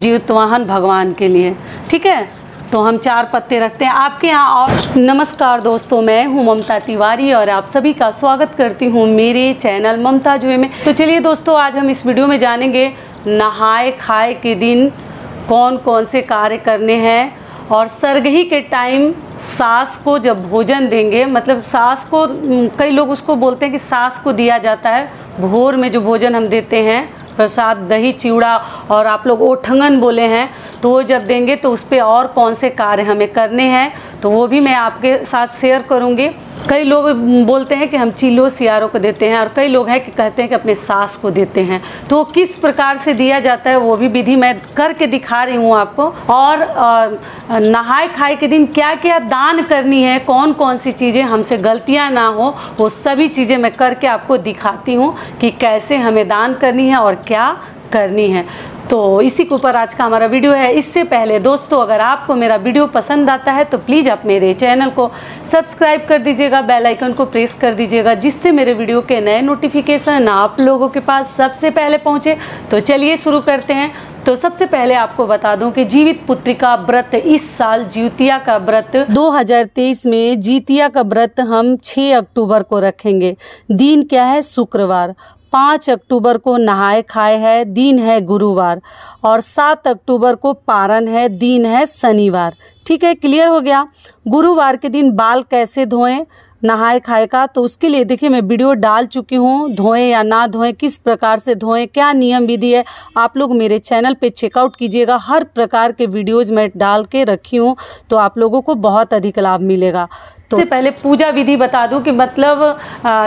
जीवतवाहन भगवान के लिए। ठीक है, तो हम 4 पत्ते रखते हैं आपके यहाँ। और नमस्कार दोस्तों, मैं हूँ ममता तिवारी और आप सभी का स्वागत करती हूँ मेरे चैनल ममता जुए में। तो चलिए दोस्तों, आज हम इस वीडियो में जानेंगे नहाए खाए के दिन कौन कौन से कार्य करने हैं, और सरगही के टाइम सास को जब भोजन देंगे, मतलब सास को, कई लोग उसको बोलते हैं कि सास को दिया जाता है भोर में जो भोजन हम देते हैं, प्रसाद दही चिवड़ा, और आप लोग ओठंगन बोले हैं, तो वो जब देंगे तो उस पर और कौन से कार्य हमें करने हैं तो वो भी मैं आपके साथ शेयर करूंगी। कई लोग बोलते हैं कि हम चीलो सियारों को देते हैं, और कई लोग हैं कि कहते हैं कि अपने सास को देते हैं, तो किस प्रकार से दिया जाता है वो भी विधि मैं करके दिखा रही हूँ आपको। और नहाए खाए के दिन क्या क्या दान करनी है, कौन कौन सी चीज़ें हमसे गलतियाँ ना हो, वो सभी चीज़ें मैं करके आपको दिखाती हूँ कि कैसे हमें दान करनी है और क्या करनी है। तो इसी के ऊपर आज का हमारा वीडियो है। इससे पहले दोस्तों, अगर आपको मेरा वीडियो पसंद आता है तो प्लीज़ आप मेरे चैनल को सब्सक्राइब कर दीजिएगा, बेल आइकन को प्रेस कर दीजिएगा, जिससे मेरे वीडियो के नए नोटिफिकेशन आप लोगों के पास सबसे पहले पहुंचे। तो चलिए शुरू करते हैं। तो सबसे पहले आपको बता दूं कि जीवित पुत्रिका व्रत, इस साल जितिया का व्रत 2023 में जितिया का व्रत हम 6 अक्टूबर को रखेंगे। दिन क्या है? शुक्रवार। 5 अक्टूबर को नहाए खाए है, दिन है गुरुवार, और 7 अक्टूबर को पारण है, दिन है शनिवार। ठीक है, क्लियर हो गया। गुरुवार के दिन बाल कैसे धोएं नहाए खाए का, तो उसके लिए देखिए मैं वीडियो डाल चुकी हूँ, धोएं या ना धोएं, किस प्रकार से धोएं, क्या नियम विधि है, आप लोग मेरे चैनल पे चेकआउट कीजिएगा। हर प्रकार के वीडियोज मैं डाल के रखी हूँ, तो आप लोगों को बहुत अधिक लाभ मिलेगा। तो सबसे पहले पूजा विधि बता दूं कि मतलब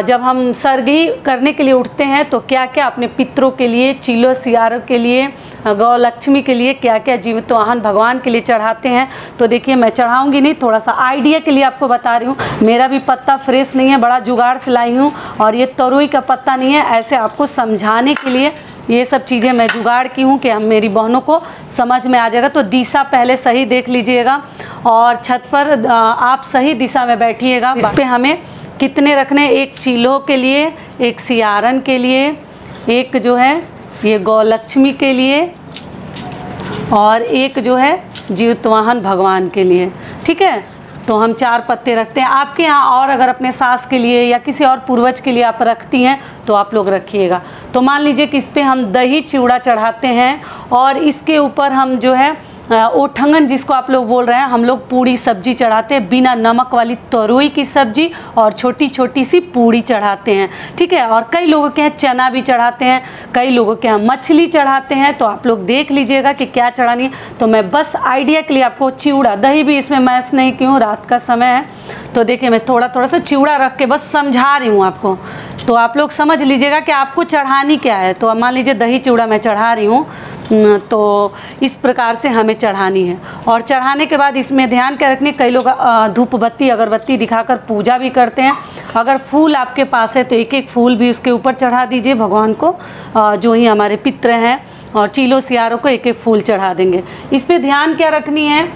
जब हम सरगी करने के लिए उठते हैं तो क्या क्या अपने पितरों के लिए, चीलो सियारों के लिए, गौ लक्ष्मी के लिए क्या क्या जीवतवाहन भगवान के लिए चढ़ाते हैं। तो देखिए मैं चढ़ाऊंगी नहीं, थोड़ा सा आइडिया के लिए आपको बता रही हूँ। मेरा भी पत्ता फ्रेश नहीं है, बड़ा जुगाड़ से लाई हूँ, और ये तरोई का पत्ता नहीं है। ऐसे आपको समझाने के लिए ये सब चीज़ें मैं जुगाड़ की हूँ कि हम मेरी बहनों को समझ में आ जाएगा। तो दिशा पहले सही देख लीजिएगा, और छत पर आप सही दिशा में बैठिएगा। इस पे हमें कितने रखने, एक चीलो के लिए, एक सियारन के लिए, एक जो है ये गौलक्ष्मी के लिए, और एक जो है जीवतवाहन भगवान के लिए। ठीक है, तो हम 4 पत्ते रखते हैं आपके यहाँ, और अगर अपने सास के लिए या किसी और पूर्वज के लिए आप रखती हैं तो आप लोग रखिएगा। तो मान लीजिए कि इस पे हम दही चिवड़ा चढ़ाते हैं, और इसके ऊपर हम जो है ओठंगन जिसको आप लोग बोल रहे हैं, हम लोग पूड़ी सब्जी चढ़ाते हैं, बिना नमक वाली तरोई की सब्जी, और छोटी छोटी सी पूड़ी चढ़ाते हैं। ठीक है, और कई लोगों के यहाँ चना भी चढ़ाते हैं, कई लोगों के यहाँ मछली चढ़ाते हैं। तो आप लोग देख लीजिएगा कि क्या चढ़ानी है। तो मैं बस आइडिया के लिए आपको चिवड़ा, दही भी इसमें मैश नहीं की हूँ, रात का समय है, तो देखिए मैं थोड़ा थोड़ा सा चिवड़ा रख के बस समझा रही हूँ आपको, तो आप लोग समझ लीजिएगा कि आपको चढ़ानी क्या है। तो मान लीजिए दही चिवड़ा मैं चढ़ा रही हूँ, तो इस प्रकार से हमें चढ़ानी है। और चढ़ाने के बाद इसमें ध्यान क्या रखने, कई लोग धूप बत्ती अगरबत्ती दिखाकर पूजा भी करते हैं। अगर फूल आपके पास है तो एक एक फूल भी उसके ऊपर चढ़ा दीजिए भगवान को, जो ही हमारे पितर हैं, और चीलो सियारों को एक एक फूल चढ़ा देंगे। इस पर ध्यान क्या रखनी है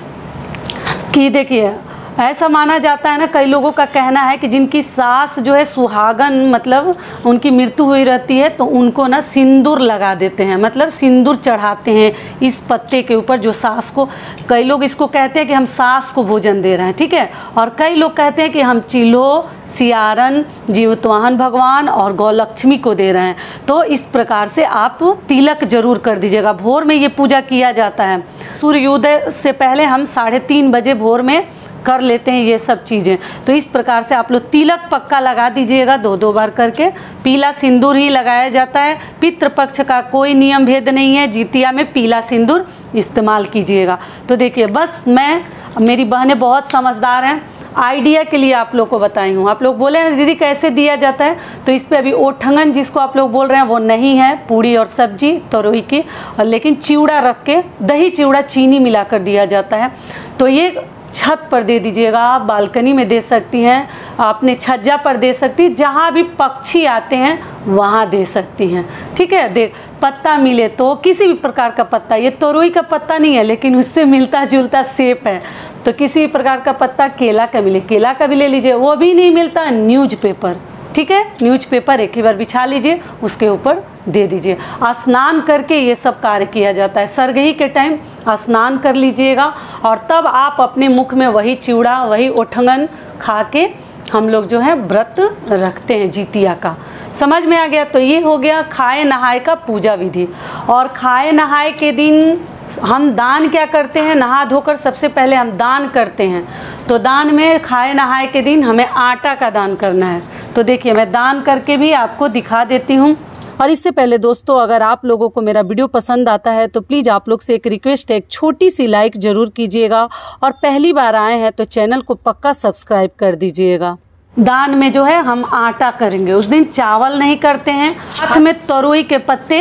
कि देखिए ऐसा माना जाता है ना, कई लोगों का कहना है कि जिनकी सास जो है सुहागन, मतलब उनकी मृत्यु हुई रहती है, तो उनको ना सिंदूर लगा देते हैं, मतलब सिंदूर चढ़ाते हैं इस पत्ते के ऊपर जो सास को, कई लोग इसको कहते हैं कि हम सास को भोजन दे रहे हैं। ठीक है, और कई लोग कहते हैं कि हम चीलो सियारन जीवतवाहन भगवान और गौलक्ष्मी को दे रहे हैं। तो इस प्रकार से आप तिलक जरूर कर दीजिएगा। भोर में ये पूजा किया जाता है, सूर्योदय से पहले हम 3:30 बजे भोर में कर लेते हैं ये सब चीज़ें। तो इस प्रकार से आप लोग तिलक पक्का लगा दीजिएगा, 2-2 बार करके। पीला सिंदूर ही लगाया जाता है, पितृपक्ष का कोई नियम भेद नहीं है, जितिया में पीला सिंदूर इस्तेमाल कीजिएगा। तो देखिए बस मेरी बहनें बहुत समझदार हैं, आइडिया के लिए आप लोग को बताई हूँ। आप लोग बोले हैं दीदी कैसे दिया जाता है, तो इस पे अभी ओठंगन जिसको आप लोग बोल रहे हैं वो नहीं है, पूड़ी और सब्जी तरोई की, और लेकिन चिवड़ा रख के, दही चिवड़ा चीनी मिलाकर दिया जाता है। तो ये छत पर दे दीजिएगा, आप बालकनी में दे सकती हैं, अपने छज्जा पर दे सकती, जहाँ भी पक्षी आते हैं वहाँ दे सकती हैं। ठीक है, देख पत्ता मिले तो किसी भी प्रकार का पत्ता, ये तरोई का पत्ता नहीं है लेकिन उससे मिलता जुलता शेप है, तो किसी भी प्रकार का पत्ता, केला का मिले केला का भी ले लीजिए, वो भी नहीं मिलता न्यूज़पेपर। ठीक है, न्यूज़पेपर एक ही बार बिछा लीजिए, उसके ऊपर दे दीजिए। स्नान करके ये सब कार्य किया जाता है। सरगही के टाइम स्नान कर लीजिएगा और तब आप अपने मुख में वही चिवड़ा, वही ओठंगन खा के हम लोग जो है व्रत रखते हैं जितिया का। समझ में आ गया? तो ये हो गया खाए नहाए का पूजा विधि। और खाए नहाए के दिन हम दान क्या करते हैं? नहा धोकर सबसे पहले हम दान करते हैं। तो दान में खाए नहाए के दिन हमें आटा का दान करना है। तो देखिए मैं दान करके भी आपको दिखा देती हूँ। और इससे पहले दोस्तों, अगर आप लोगों को मेरा वीडियो पसंद आता है तो प्लीज़ आप लोग से एक रिक्वेस्ट है, एक छोटी सी लाइक ज़रूर कीजिएगा और पहली बार आए हैं तो चैनल को पक्का सब्सक्राइब कर दीजिएगा। दान में जो है हम आटा करेंगे, उस दिन चावल नहीं करते हैं। हाथ में तरोई के पत्ते,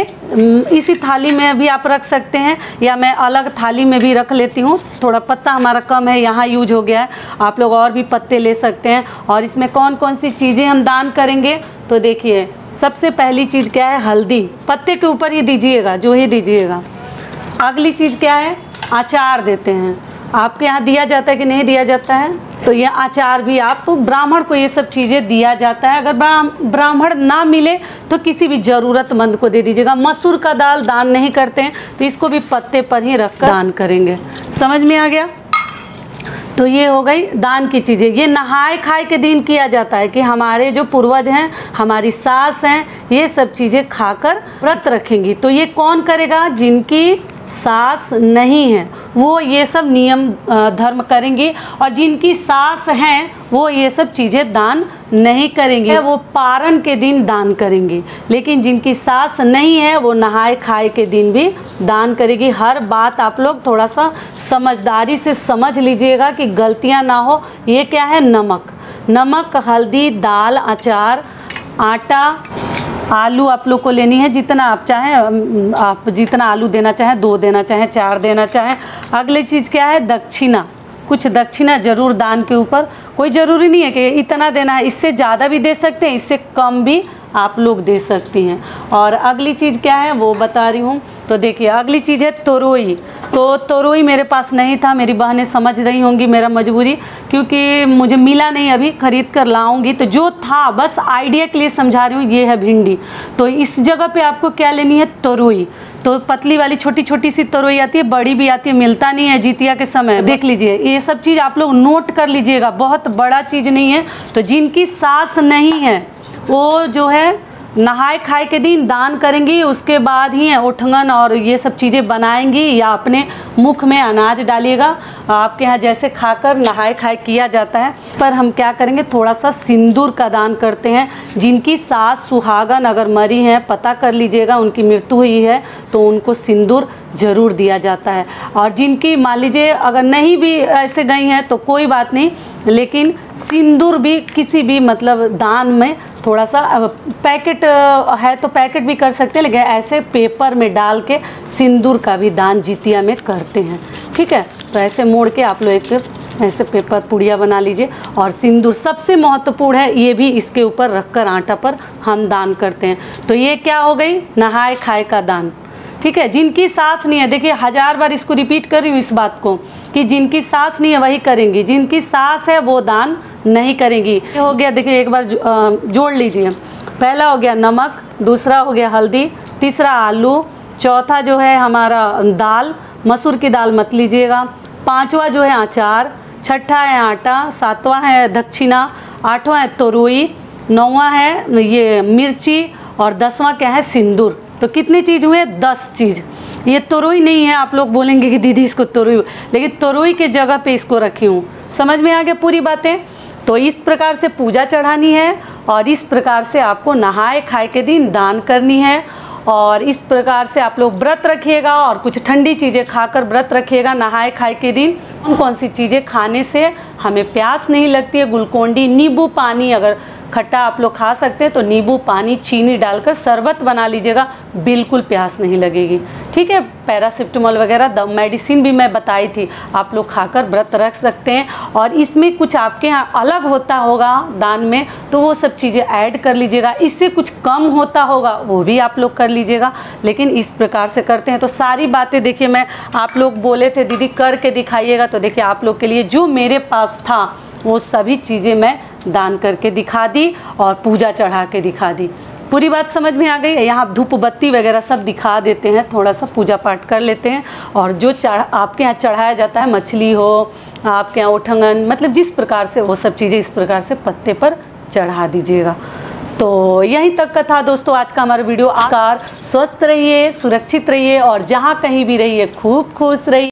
इसी थाली में भी आप रख सकते हैं या मैं अलग थाली में भी रख लेती हूँ। थोड़ा पत्ता हमारा कम है, यहाँ यूज हो गया है, आप लोग और भी पत्ते ले सकते हैं। और इसमें कौन कौन सी चीज़ें हम दान करेंगे तो देखिए, सबसे पहली चीज़ क्या है? हल्दी। पत्ते के ऊपर ही दीजिएगा, जो ही दीजिएगा। अगली चीज़ क्या है? अचार देते हैं। आपके यहाँ दिया जाता है कि नहीं दिया जाता है? तो ये अचार भी आप ब्राह्मण को ये सब चीज़ें दिया जाता है। अगर ब्राह्मण ना मिले तो किसी भी ज़रूरतमंद को दे दीजिएगा। मसूर का दाल दान नहीं करते हैं तो इसको भी पत्ते पर ही रखकर दान करेंगे। समझ में आ गया? तो ये हो गई दान की चीज़ें। ये नहाए खाए के दिन किया जाता है कि हमारे जो पूर्वज हैं, हमारी सास हैं, ये सब चीज़ें खाकर व्रत रखेंगी। तो ये कौन करेगा? जिनकी सास नहीं है वो ये सब नियम धर्म करेंगी, और जिनकी सास हैं वो ये सब चीज़ें दान नहीं करेंगे, वो पारण के दिन दान करेंगी। लेकिन जिनकी सास नहीं है वो नहाए खाए के दिन भी दान करेगी। हर बात आप लोग थोड़ा सा समझदारी से समझ लीजिएगा कि गलतियां ना हो। ये क्या है? नमक, हल्दी, दाल, अचार, आटा, आलू आप लोग को लेनी है जितना आप चाहें। आप जितना आलू देना चाहें, 2 देना चाहें, 4 देना चाहें। अगली चीज़ क्या है? दक्षिणा। कुछ दक्षिणा जरूर दान के ऊपर, कोई ज़रूरी नहीं है कि इतना देना है, इससे ज़्यादा भी दे सकते हैं, इससे कम भी आप लोग दे सकती हैं। और अगली चीज़ क्या है वो बता रही हूँ। तो देखिए अगली चीज़ है तोरोई। तो तोरोई मेरे पास नहीं था, मेरी बहनें समझ रही होंगी मेरा मजबूरी, क्योंकि मुझे मिला नहीं, अभी ख़रीद कर लाऊंगी। तो जो था बस आइडिया के लिए समझा रही हूँ। ये है भिंडी। तो इस जगह पे आपको क्या लेनी है? तोरोई। तो पतली वाली छोटी छोटी सी तोरोई आती है, बड़ी भी आती है, मिलता नहीं है जितिया के समय। देख लीजिए, ये सब चीज़ आप लोग नोट कर लीजिएगा, बहुत बड़ा चीज़ नहीं है। तो जिनकी सास नहीं है वो जो है नहाए खाए के दिन दान करेंगी, उसके बाद ही ओठंगन और ये सब चीज़ें बनाएंगी या अपने मुख में अनाज डालिएगा। आपके यहाँ जैसे खाकर नहाए खाए किया जाता है। इस पर हम क्या करेंगे? थोड़ा सा सिंदूर का दान करते हैं। जिनकी सास सुहागन अगर मरी हैं, पता कर लीजिएगा, उनकी मृत्यु हुई है तो उनको सिंदूर ज़रूर दिया जाता है। और जिनकी मान लीजिए अगर नहीं भी ऐसे गई हैं तो कोई बात नहीं, लेकिन सिंदूर भी किसी भी मतलब दान में थोड़ा सा, पैकेट है तो पैकेट भी कर सकते हैं, लेकिन ऐसे पेपर में डाल के सिंदूर का भी दान जितिया में करते हैं। ठीक है? तो ऐसे मोड़ के आप लोग एक ऐसे पेपर पुड़िया बना लीजिए। और सिंदूर सबसे महत्वपूर्ण है, ये भी इसके ऊपर रखकर आटा पर हम दान करते हैं। तो ये क्या हो गई? नहाए खाए का दान। ठीक है? जिनकी सास नहीं है, देखिए 1000 बार इसको रिपीट कर रही हूँ इस बात को, कि जिनकी सास नहीं है वही करेंगी, जिनकी सास है वो दान नहीं करेंगी। ये हो गया, देखिए एक बार जोड़ लीजिए। पहला हो गया नमक, दूसरा हो गया हल्दी, तीसरा आलू, चौथा जो है हमारा दाल, मसूर की दाल मत लीजिएगा, पांचवा जो है अचार, छठा है आटा, सातवां है दक्षिणा, आठवां है तोरोई, नौवां है ये मिर्ची और 10वां क्या है? सिंदूर। तो कितनी चीज़ हुए? 10 चीज़। ये तोरोई नहीं है, आप लोग बोलेंगे कि दीदी इसको तोरोई, लेकिन तोरोई के जगह पे इसको रखी हूँ। समझ में आ गया पूरी बातें? तो इस प्रकार से पूजा चढ़ानी है और इस प्रकार से आपको नहाए खाए के दिन दान करनी है। और इस प्रकार से आप लोग व्रत रखिएगा और कुछ ठंडी चीज़ें खाकर व्रत रखिएगा नहाए खाए के दिन। कौन कौन सी चीज़ें खाने से हमें प्यास नहीं लगती है? ग्लूकोन-डी, नींबू पानी, अगर खट्टा आप लोग खा सकते हैं तो नींबू पानी चीनी डालकर शरबत बना लीजिएगा, बिल्कुल प्यास नहीं लगेगी। ठीक है? पैरासिटामोल वगैरह मेडिसिन भी मैं बताई थी, आप लोग खाकर व्रत रख सकते हैं। और इसमें कुछ आपके यहाँ अलग होता होगा दान में तो वो सब चीज़ें ऐड कर लीजिएगा, इससे कुछ कम होता होगा वो भी आप लोग कर लीजिएगा, लेकिन इस प्रकार से करते हैं। तो सारी बातें देखिए, मैं आप लोग बोले थे दीदी करके दिखाइएगा, तो देखिए आप लोग के लिए जो मेरे पास था वो सभी चीज़ें मैं दान करके दिखा दी और पूजा चढ़ा के दिखा दी। पूरी बात समझ में आ गई है। यहाँ धूप बत्ती वगैरह सब दिखा देते हैं, थोड़ा सा पूजा पाठ कर लेते हैं। और जो आपके यहाँ चढ़ाया जाता है, मछली हो, आपके यहाँ उठंगन, मतलब जिस प्रकार से वो सब चीज़ें इस प्रकार से पत्ते पर चढ़ा दीजिएगा। तो यहीं तक का था दोस्तों आज का हमारा वीडियो। आकार स्वस्थ रहिए, सुरक्षित रहिए और जहाँ कहीं भी रहिए खूब खुश रहिए।